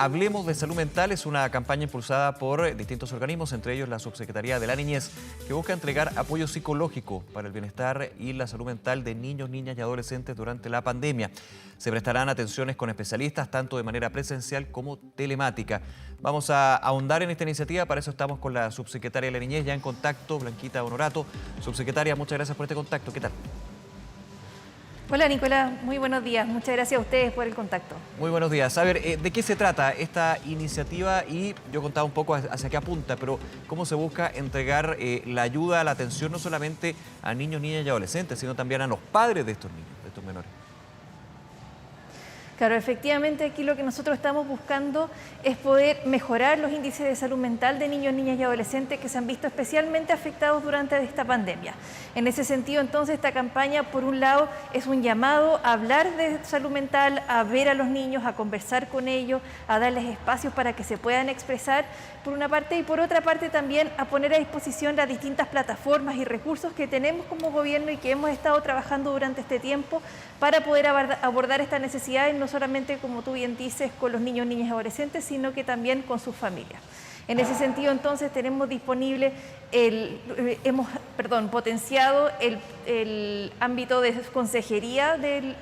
Hablemos de Salud Mental es una campaña impulsada por distintos organismos, entre ellos la Subsecretaría de la Niñez, que busca entregar apoyo psicológico para el bienestar y la salud mental de niños, niñas y adolescentes durante la pandemia. Se prestarán atenciones con especialistas, tanto de manera presencial como telemática. Vamos a ahondar en esta iniciativa, para eso estamos con la Subsecretaria de la Niñez, ya en contacto, Blanquita Honorato. Subsecretaria, muchas gracias por este contacto. ¿Qué tal? Hola Nicolás, muy buenos días. Muchas gracias a ustedes por el contacto. Muy buenos días. A ver, ¿de qué se trata esta iniciativa? Y yo contaba un poco hacia qué apunta, pero ¿cómo se busca entregar la ayuda, la atención no solamente a niños, niñas y adolescentes, sino también a los padres de estos niños, de estos menores? Claro, efectivamente aquí lo que nosotros estamos buscando es poder mejorar los índices de salud mental de niños, niñas y adolescentes que se han visto especialmente afectados durante esta pandemia. En ese sentido, entonces, esta campaña, por un lado, es un llamado a hablar de salud mental, a ver a los niños, a conversar con ellos, a darles espacios para que se puedan expresar, por una parte, y por otra parte también a poner a disposición las distintas plataformas y recursos que tenemos como gobierno y que hemos estado trabajando durante este tiempo para poder abordar estas necesidades, no solamente, como tú bien dices, con los niños, niñas y adolescentes, sino que también con sus familias. En ese sentido, entonces, tenemos disponible, hemos potenciado el ámbito de consejería del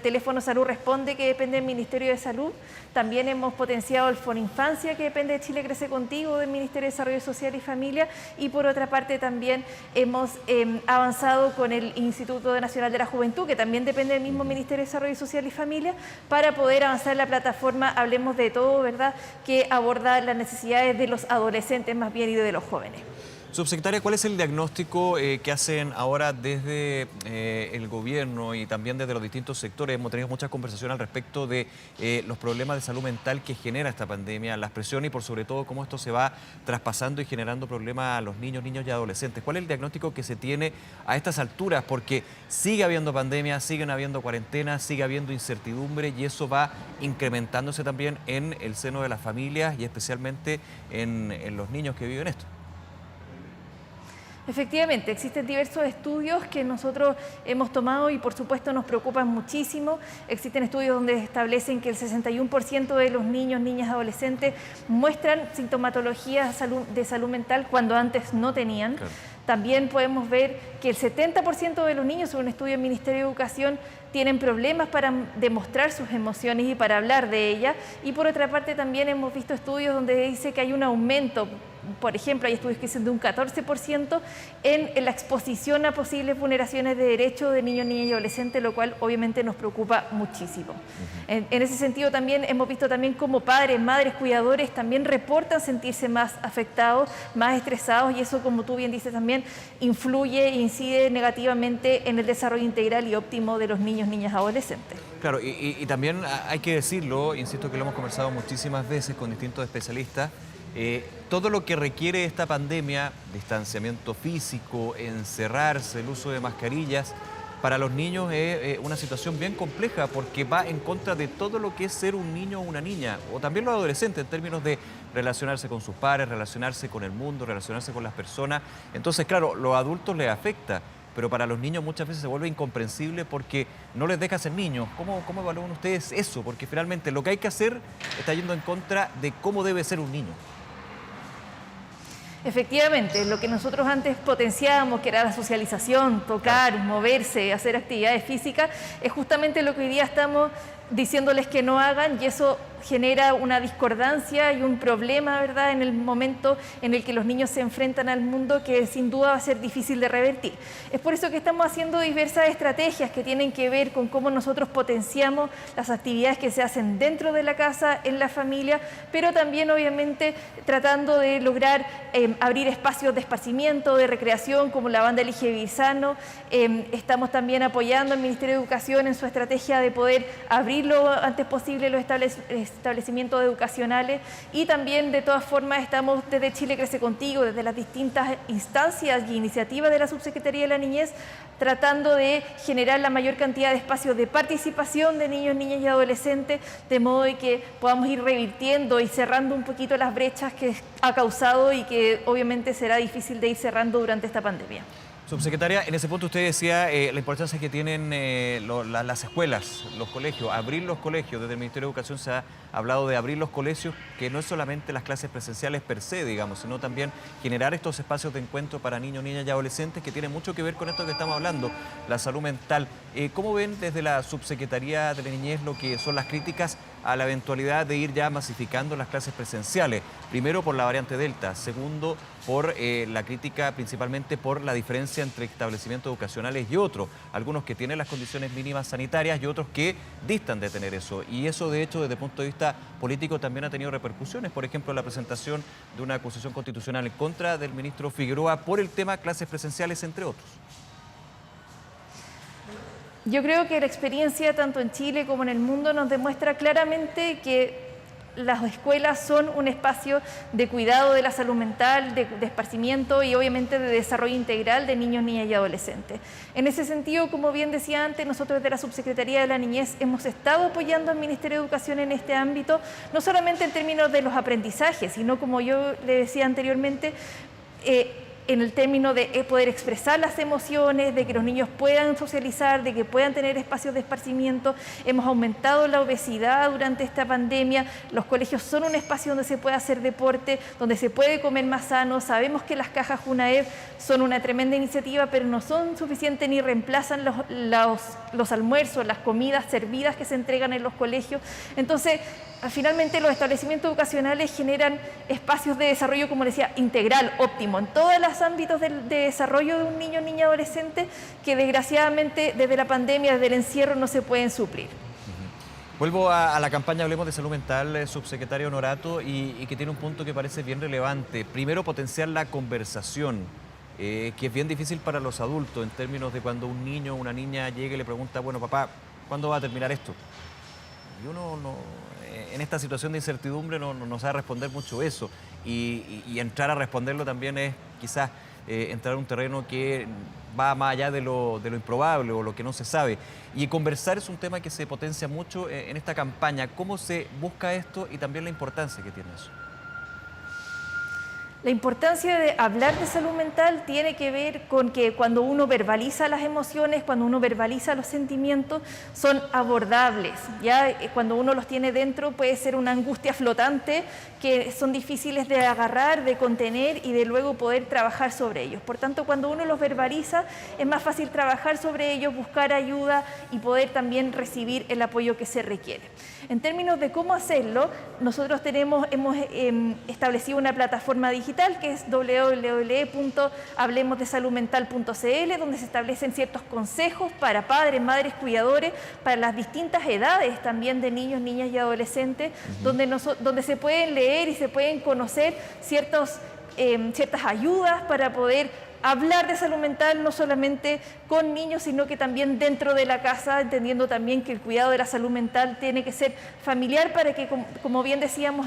teléfono Salud Responde, que depende del Ministerio de Salud. También hemos potenciado el Foro Infancia, que depende de Chile Crece Contigo, del Ministerio de Desarrollo Social y Familia. Y por otra parte también hemos avanzado con el Instituto Nacional de la Juventud, que también depende del mismo Ministerio de Desarrollo Social y Familia, para poder avanzar en la plataforma Hablemos de Todo, ¿verdad?, que aborda las necesidades de los adolescentes más bien y de los jóvenes. Subsecretaria, ¿cuál es el diagnóstico que hacen ahora desde el gobierno y también desde los distintos sectores? Hemos tenido muchas conversaciones al respecto de los problemas de salud mental que genera esta pandemia, las presiones y por sobre todo cómo esto se va traspasando y generando problemas a los niños, niñas y adolescentes. ¿Cuál es el diagnóstico que se tiene a estas alturas? Porque sigue habiendo pandemia, siguen habiendo cuarentenas, sigue habiendo incertidumbre y eso va incrementándose también en el seno de las familias y especialmente en los niños que viven esto. Efectivamente, existen diversos estudios que nosotros hemos tomado y por supuesto nos preocupan muchísimo. Existen estudios donde establecen que el 61% de los niños, niñas, adolescentes muestran sintomatología de salud mental cuando antes no tenían. Claro. También podemos ver que el 70% de los niños, según un estudio del Ministerio de Educación, tienen problemas para demostrar sus emociones y para hablar de ellas. Y por otra parte también hemos visto estudios donde dice que hay un aumento. Por ejemplo, hay estudios que dicen de un 14% en la exposición a posibles vulneraciones de derechos de niños, niñas y adolescentes, lo cual obviamente nos preocupa muchísimo. En ese sentido también hemos visto también cómo padres, madres, cuidadores también reportan sentirse más afectados, más estresados y eso, como tú bien dices, también influye e incide negativamente en el desarrollo integral y óptimo de los niños, niñas y adolescentes. Claro, y también hay que decirlo, insisto que lo hemos conversado muchísimas veces con distintos especialistas, todo lo que requiere esta pandemia, distanciamiento físico, encerrarse, el uso de mascarillas, para los niños es una situación bien compleja porque va en contra de todo lo que es ser un niño o una niña, o también los adolescentes en términos de relacionarse con sus padres, relacionarse con el mundo, relacionarse con las personas. Entonces, claro, los adultos les afecta, pero para los niños muchas veces se vuelve incomprensible porque no les deja ser niños. ¿Cómo evalúan ustedes eso? Porque finalmente lo que hay que hacer está yendo en contra de cómo debe ser un niño. Efectivamente, lo que nosotros antes potenciábamos, que era la socialización, tocar, moverse, hacer actividades físicas, es justamente lo que hoy día estamos diciéndoles que no hagan y eso genera una discordancia y un problema, ¿verdad?, en el momento en el que los niños se enfrentan al mundo que sin duda va a ser difícil de revertir. Es por eso que estamos haciendo diversas estrategias que tienen que ver con cómo nosotros potenciamos las actividades que se hacen dentro de la casa, en la familia, pero también obviamente tratando de lograr abrir espacios de esparcimiento, de recreación, como la banda Elige Vivir Sano. Estamos también apoyando al Ministerio de Educación en su estrategia de poder abrir lo antes posible los establecimientos educacionales y también de todas formas estamos desde Chile Crece Contigo, desde las distintas instancias y iniciativas de la Subsecretaría de la Niñez, tratando de generar la mayor cantidad de espacios de participación de niños, niñas y adolescentes, de modo de que podamos ir revirtiendo y cerrando un poquito las brechas que ha causado y que obviamente será difícil de ir cerrando durante esta pandemia. Subsecretaria, en ese punto usted decía la importancia que tienen las escuelas, los colegios, abrir los colegios. Desde el Ministerio de Educación se ha hablado de abrir los colegios, que no es solamente las clases presenciales per se, digamos, sino también generar estos espacios de encuentro para niños, niñas y adolescentes, que tienen mucho que ver con esto que estamos hablando, la salud mental. ¿Cómo ven desde la Subsecretaría de la Niñez lo que son las críticas a la eventualidad de ir ya masificando las clases presenciales? Primero, por la variante Delta. Segundo, por la crítica principalmente por la diferencia entre establecimientos educacionales y otros. Algunos que tienen las condiciones mínimas sanitarias y otros que distan de tener eso. Y eso, de hecho, desde el punto de vista político también ha tenido repercusiones. Por ejemplo, la presentación de una acusación constitucional en contra del ministro Figueroa por el tema clases presenciales, entre otros. Yo creo que la experiencia tanto en Chile como en el mundo nos demuestra claramente que las escuelas son un espacio de cuidado de la salud mental, de esparcimiento y obviamente de desarrollo integral de niños, niñas y adolescentes. En ese sentido, como bien decía antes, nosotros desde la Subsecretaría de la Niñez hemos estado apoyando al Ministerio de Educación en este ámbito, no solamente en términos de los aprendizajes, sino como yo le decía anteriormente, en el término de poder expresar las emociones, de que los niños puedan socializar, de que puedan tener espacios de esparcimiento. Hemos aumentado la obesidad durante esta pandemia. Los colegios son un espacio donde se puede hacer deporte, donde se puede comer más sano. Sabemos que las cajas UNAEP son una tremenda iniciativa, pero no son suficientes ni reemplazan los almuerzos, las comidas servidas que se entregan en los colegios. Entonces, finalmente los establecimientos educacionales generan espacios de desarrollo, como decía, integral, óptimo, en todos los ámbitos de desarrollo de un niño, niña, adolescente, que desgraciadamente desde la pandemia, desde el encierro, no se pueden suplir. Vuelvo a la campaña Hablemos de Salud Mental, subsecretario Honorato, y que tiene un punto que parece bien relevante. Primero, potenciar la conversación, que es bien difícil para los adultos, en términos de cuando un niño o una niña llega y le pregunta, bueno, papá, ¿cuándo va a terminar esto? Y uno en esta situación de incertidumbre no sabe responder mucho eso. Y entrar a responderlo también es quizás entrar a un terreno que va más allá de lo improbable o lo que no se sabe. Y conversar es un tema que se potencia mucho en esta campaña. ¿Cómo se busca esto y también la importancia que tiene eso? La importancia de hablar de salud mental tiene que ver con que cuando uno verbaliza las emociones, cuando uno verbaliza los sentimientos, son abordables. ¿Ya? Cuando uno los tiene dentro puede ser una angustia flotante que son difíciles de agarrar, de contener y de luego poder trabajar sobre ellos. Por tanto, cuando uno los verbaliza, es más fácil trabajar sobre ellos, buscar ayuda y poder también recibir el apoyo que se requiere. En términos de cómo hacerlo, nosotros hemos establecido una plataforma digital que es www.hablemosdesaludmental.cl, donde se establecen ciertos consejos para padres, madres, cuidadores, para las distintas edades también de niños, niñas y adolescentes, donde se pueden leer y se pueden conocer ciertas ayudas para poder hablar de salud mental no solamente con niños, sino que también dentro de la casa, entendiendo también que el cuidado de la salud mental tiene que ser familiar para que, como bien decíamos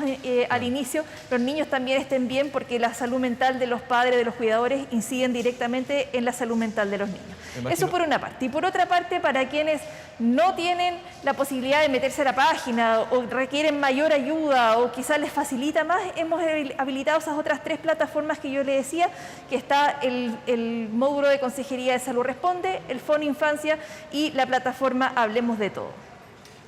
al inicio, los niños también estén bien, porque la salud mental de los padres, de los cuidadores, inciden directamente en la salud mental de los niños. Eso por una parte. Y por otra parte, para quienes no tienen la posibilidad de meterse a la página o requieren mayor ayuda o quizás les facilita más, hemos habilitado esas otras 3 plataformas que yo le decía, que está el módulo de Consejería de Salud Responde, el Fono Infancia y la plataforma Hablemos de Todo.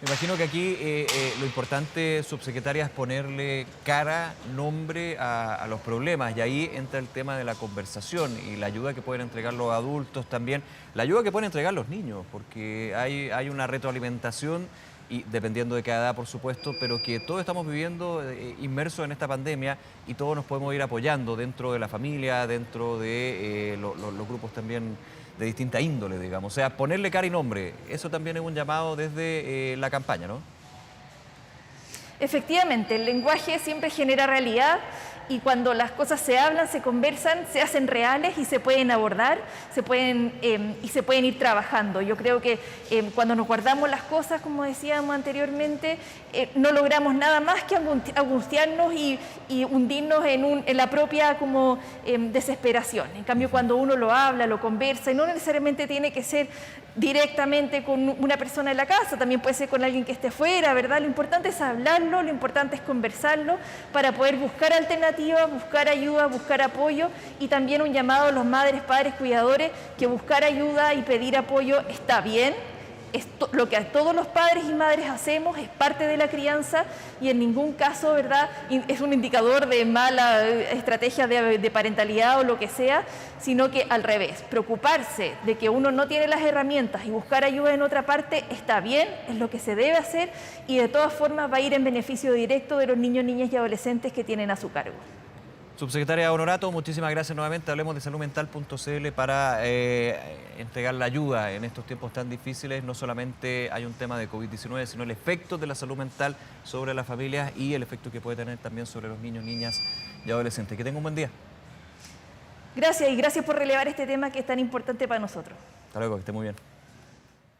Me imagino que aquí lo importante, subsecretaria, es ponerle cara, nombre a los problemas, y ahí entra el tema de la conversación y la ayuda que pueden entregar los adultos también, la ayuda que pueden entregar los niños, porque hay una retroalimentación, y dependiendo de cada edad, por supuesto, pero que todos estamos viviendo inmersos en esta pandemia y todos nos podemos ir apoyando dentro de la familia, dentro de los grupos también de distinta índole, digamos. O sea, ponerle cara y nombre, eso también es un llamado desde la campaña, ¿no? Efectivamente, el lenguaje siempre genera realidad y cuando las cosas se hablan, se conversan, se hacen reales y se pueden abordar, se pueden ir trabajando. Yo creo que cuando nos guardamos las cosas, como decíamos anteriormente, no logramos nada más que angustiarnos y hundirnos en la propia desesperación. En cambio, cuando uno lo habla, lo conversa, y no necesariamente tiene que ser directamente con una persona en la casa, también puede ser con alguien que esté fuera, ¿verdad? Lo importante es hablarlo hablarlo, lo importante es conversarlo para poder buscar alternativas, buscar ayuda, buscar apoyo, y también un llamado a los madres, padres, cuidadores, que buscar ayuda y pedir apoyo está bien. Lo que todos los padres y madres hacemos, es parte de la crianza y en ningún caso, ¿verdad?, es un indicador de mala estrategia de parentalidad o lo que sea, sino que al revés, preocuparse de que uno no tiene las herramientas y buscar ayuda en otra parte está bien, es lo que se debe hacer, y de todas formas va a ir en beneficio directo de los niños, niñas y adolescentes que tienen a su cargo. Subsecretaria Honorato, muchísimas gracias nuevamente. Hablemos de saludmental.cl para entregar la ayuda en estos tiempos tan difíciles. No solamente hay un tema de COVID-19, sino el efecto de la salud mental sobre las familias y el efecto que puede tener también sobre los niños, niñas y adolescentes. Que tenga un buen día. Gracias, y gracias por relevar este tema que es tan importante para nosotros. Hasta luego, que esté muy bien.